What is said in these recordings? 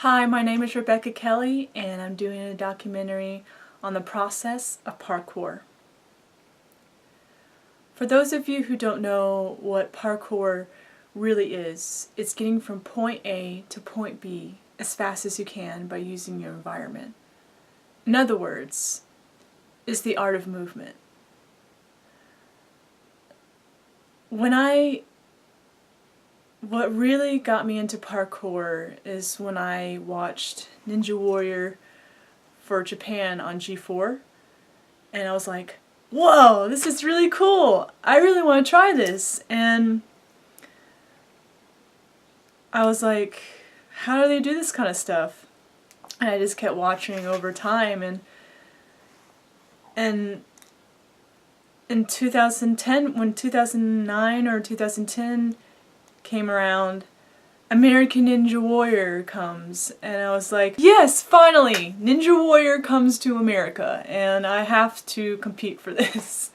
Hi, my name is Rebecca Kelly, and I'm doing a documentary on the process of parkour. For those of you who don't know what parkour really is, it's getting from point A to point B as fast as you can by using your environment. In other words, it's the art of movement. What really got me into parkour is when I watched Ninja Warrior for Japan on G4, and I was like, whoa, this is really cool. I really want to try this. And I was like, how do they do this kind of stuff? And I just kept watching over time, and in 2010, when 2009 or 2010 came around, American Ninja Warrior comes, and I was like, yes, finally! Ninja Warrior comes to America, and I have to compete for this.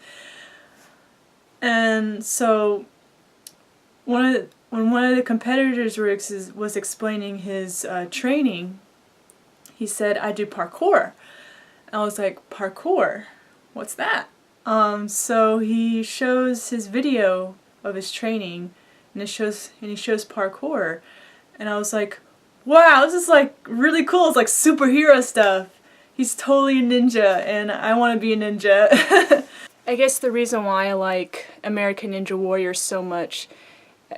And so, when one of the competitors was explaining his training, he said, I do parkour. And I was like, parkour? What's that? So he shows his video of his training, and he shows parkour, and I was like, wow, this is like really cool. It's like superhero stuff. He's totally a ninja, and I want to be a ninja. I guess the reason why I like American Ninja Warrior so much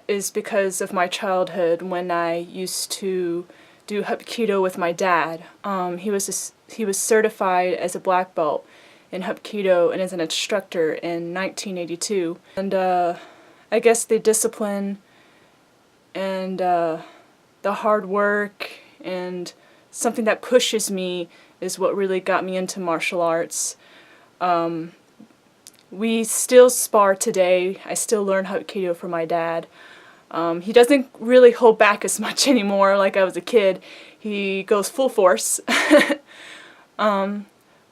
is because of my childhood when I used to do Hapkido with my dad. He was certified as a black belt in Hapkido and as an instructor in 1982. And I guess the discipline and the hard work and something that pushes me is what really got me into martial arts. We still spar today. I still learn Hapkido from my dad. He doesn't really hold back as much anymore like I was a kid. He goes full force. But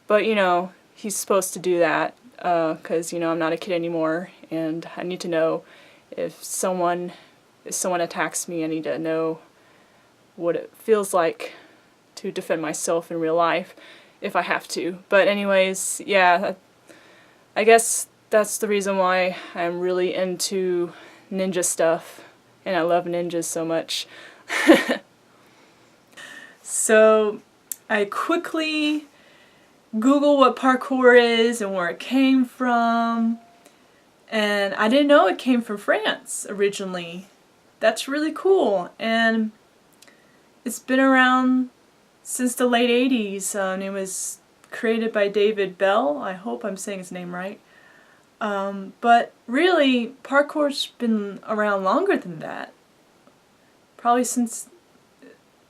you know, he's supposed to do that because you know, I'm not a kid anymore, and I need to know if someone attacks me. I need to know what it feels like to defend myself in real life if I have to. But anyways, yeah, I guess that's the reason why I'm really into ninja stuff, and I love ninjas so much. So I quickly Google what parkour is and where it came from, and I didn't know it came from France originally. That's really cool, and it's been around since the late 80s. It was created by David Bell. I hope I'm saying his name right. But really, parkour's been around longer than that. Probably since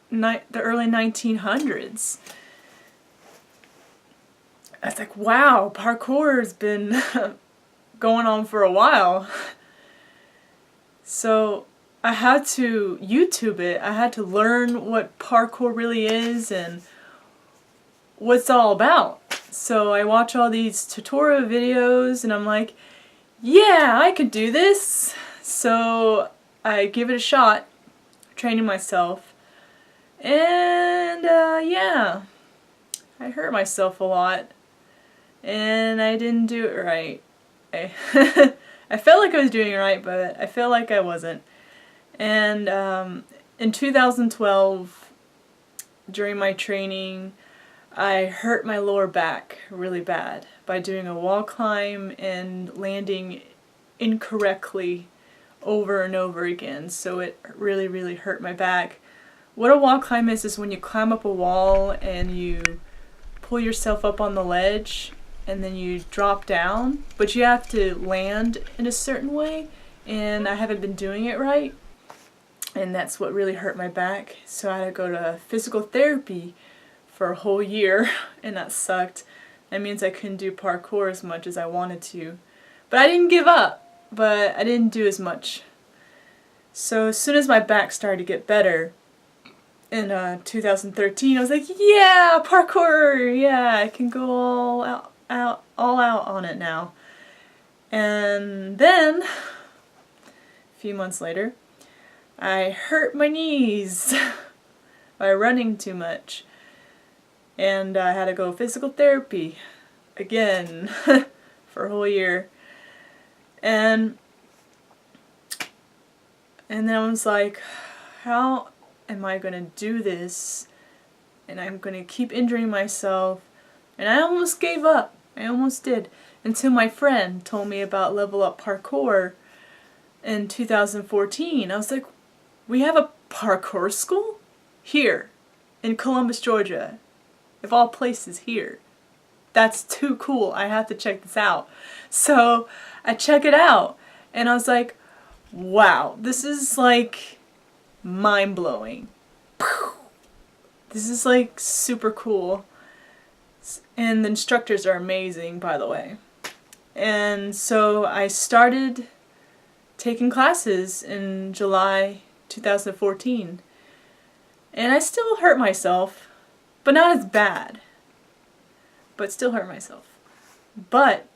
the early 1900s. I was like, wow, parkour has been going on for a while. So I had to YouTube it. I had to learn what parkour really is and what it's all about. So I watch all these tutorial videos, and I'm like, yeah, I could do this. So I give it a shot, training myself, and yeah, I hurt myself a lot, and I didn't do it right. I felt like I was doing it right, but I felt like I wasn't. And in 2012, during my training, I hurt my lower back really bad by doing a wall climb and landing incorrectly over and over again. So it really, really hurt my back. What a wall climb is when you climb up a wall and you pull yourself up on the ledge and then you drop down, but you have to land in a certain way, and I haven't been doing it right, and that's what really hurt my back. So I had to go to physical therapy for a whole year, and that sucked. That means I couldn't do parkour as much as I wanted to. But I didn't give up, but I didn't do as much. So as soon as my back started to get better, in 2013, I was like, yeah, parkour, yeah, I can go all out on it now. And then, a few months later, I hurt my knees. by running too much. And I had to go physical therapy again for a whole year. And then I was like, how am I going to do this? And I'm going to keep injuring myself. And I almost gave up. I almost did. Until my friend told me about Level Up Parkour in 2014. I was like, we have a parkour school? Here, in Columbus, Georgia. Of all places, here. That's too cool. I have to check this out. So I check it out. And I was like, wow, this is like mind-blowing. This is like super cool. And the instructors are amazing, by the way. And so I started taking classes in July 2014. And I still hurt myself, but not as bad. But still hurt myself. But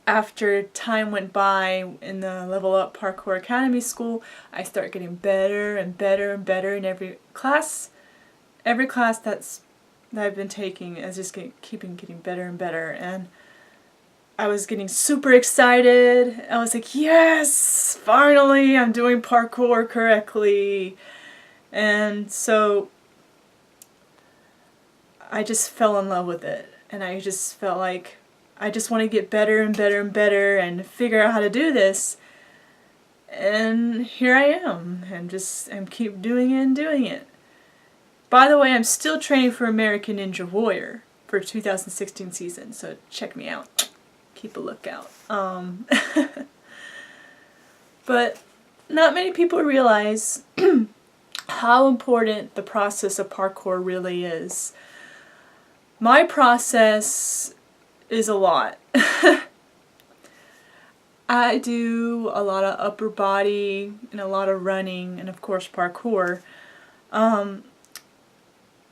after time went by in the Level Up Parkour Academy School, I start getting better and better and better in every class. Every class that I've been taking is just keeping getting better and better. And I was getting super excited. I was like, yes, finally I'm doing parkour correctly. And so I just fell in love with it. And I just felt like I just want to get better and better and better and figure out how to do this. And here I am. I'm keep doing it and doing it. By the way, I'm still training for American Ninja Warrior for 2016 season, so check me out. Keep a lookout. But not many people realize how important the process of parkour really is. My process is a lot. I do a lot of upper body and a lot of running and of course parkour.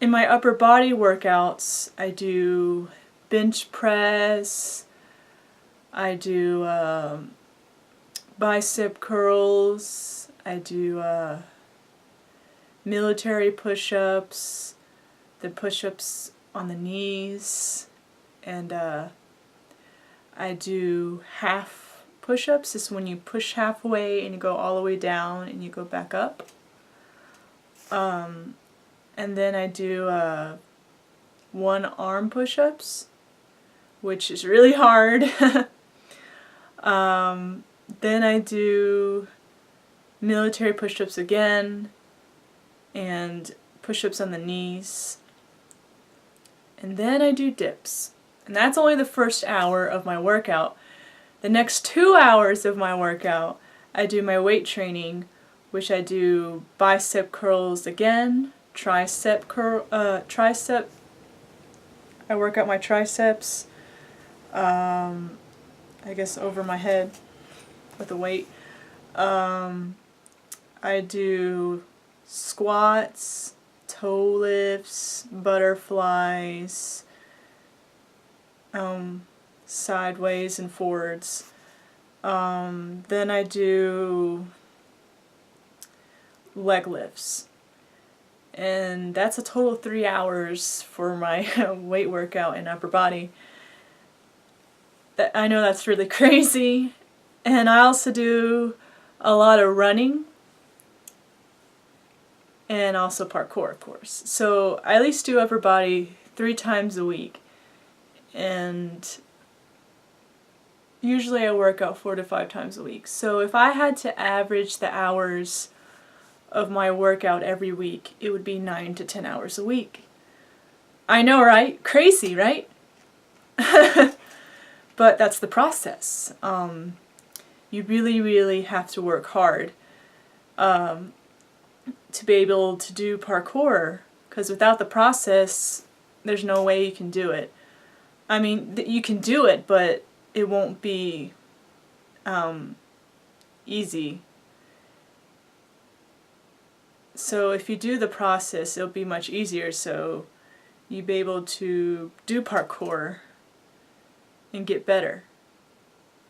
In my upper body workouts, I do bench press, I do bicep curls, I do military push-ups, the push-ups on the knees, and I do half push-ups. This is when you push halfway and you go all the way down and you go back up. And then I do one arm push-ups, which is really hard. Then I do military push-ups again, and push-ups on the knees. And then I do dips. And that's only the first hour of my workout. The next 2 hours of my workout, I do my weight training, which I do bicep curls again, tricep curl, I work out my triceps, I guess over my head with a weight. I do squats, toe lifts, butterflies, sideways and forwards. Then I do leg lifts. And that's a total of 3 hours for my weight workout and upper body. I know that's really crazy. And I also do a lot of running and also parkour, of course. So I at least do upper body 3 times a week. And usually I work out 4 to 5 times a week. So if I had to average the hours of my workout every week, it would be 9 to 10 hours a week. I know, right? Crazy, right? But that's the process. You really, really have to work hard to be able to do parkour, because without the process, there's no way you can do it. I mean, you can do it, but it won't be easy. So if you do the process, it'll be much easier, so you'll be able to do parkour and get better.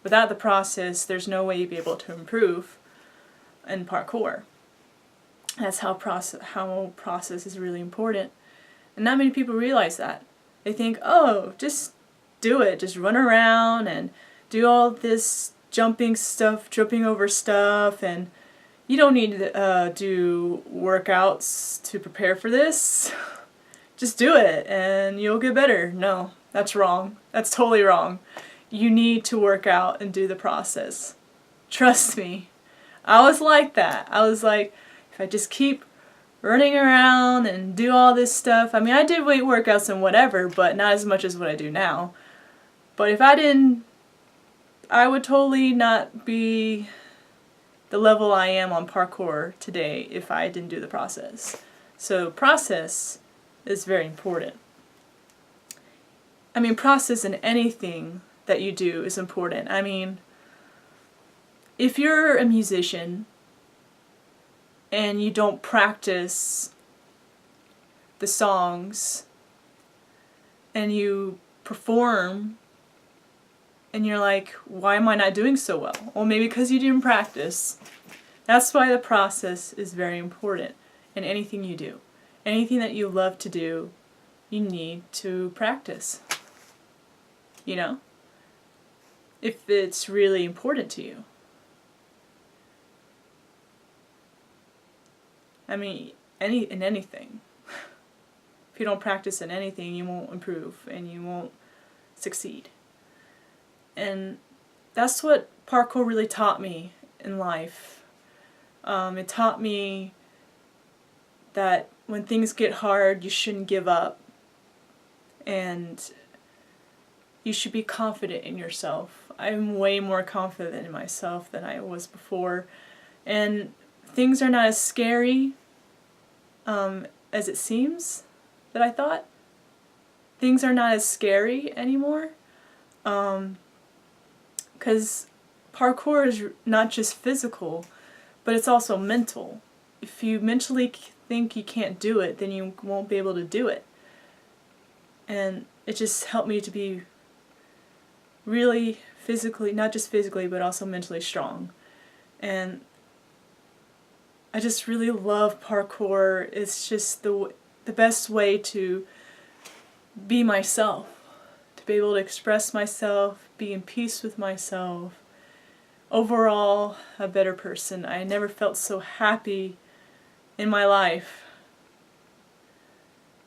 Without the process, there's no way you'll be able to improve in parkour. That's how process is really important. And not many people realize that. They think, oh, just do it. Just run around and do all this jumping stuff, tripping over stuff, and you don't need to do workouts to prepare for this. Just do it and you'll get better. No, that's wrong. That's totally wrong. You need to work out and do the process. Trust me. I was like that. I was like, if I just keep running around and do all this stuff. I mean, I did weight workouts and whatever, but not as much as what I do now. But if I didn't, I would totally not be the level I am on parkour today if I didn't do the process. So process is very important. I mean, process in anything that you do is important. I mean, if you're a musician and you don't practice the songs and you perform and you're like, why am I not doing so well? Well, maybe because you didn't practice. That's why the process is very important in anything you do. Anything that you love to do, you need to practice. You know? If it's really important to you. I mean, in anything. If you don't practice in anything, you won't improve and you won't succeed. And that's what parkour really taught me in life. It taught me that when things get hard, you shouldn't give up. And you should be confident in yourself. I'm way more confident in myself than I was before. And things are not as scary as it seems that I thought. Things are not as scary anymore. Because parkour is not just physical, but it's also mental. If you mentally think you can't do it, then you won't be able to do it. And it just helped me to be really physically, not just physically, but also mentally strong. And I just really love parkour. It's just the best way to be myself, to be able to express myself, be in peace with myself. Overall, a better person. I never felt so happy in my life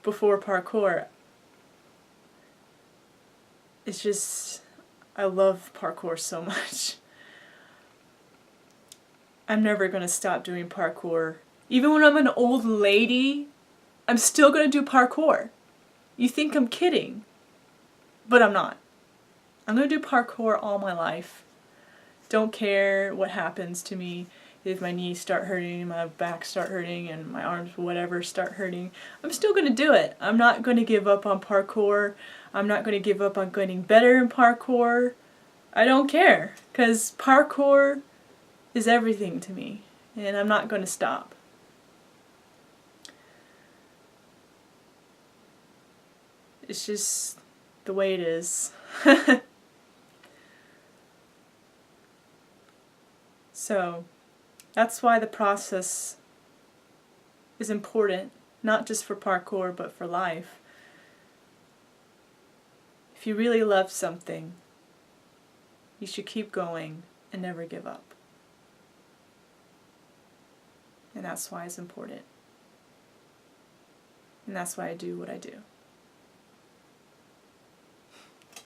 before parkour. It's just, I love parkour so much. I'm never going to stop doing parkour. Even when I'm an old lady, I'm still going to do parkour. You think I'm kidding, but I'm not. I'm going to do parkour all my life. Don't care what happens to me. If my knees start hurting, my back start hurting, and my arms, whatever, start hurting, I'm still going to do it. I'm not going to give up on parkour. I'm not going to give up on getting better in parkour. I don't care, because parkour is everything to me, and I'm not going to stop. It's just the way it is. So, that's why the process is important, not just for parkour, but for life. If you really love something, you should keep going and never give up. And that's why it's important. And that's why I do what I do.